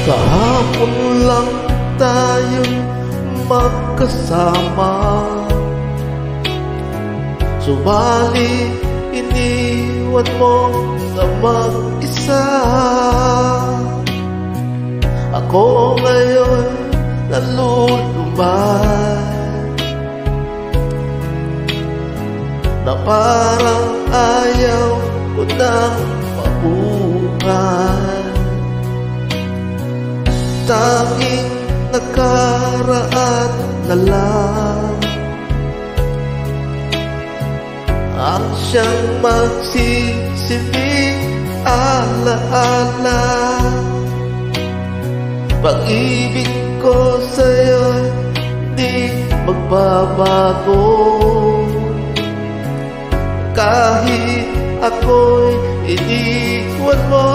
Kahapon lang tayong magkasama, subalit iniwan mo na mag-isa. Ako ngayon nalulumay, na parang ayaw ko nang mabuhay. Tanging nakaraan na lang ang siyang magsisilbing alaala. Pag-ibig ko sa'yo'y di magbabago, kahit ako'y iniwan mo.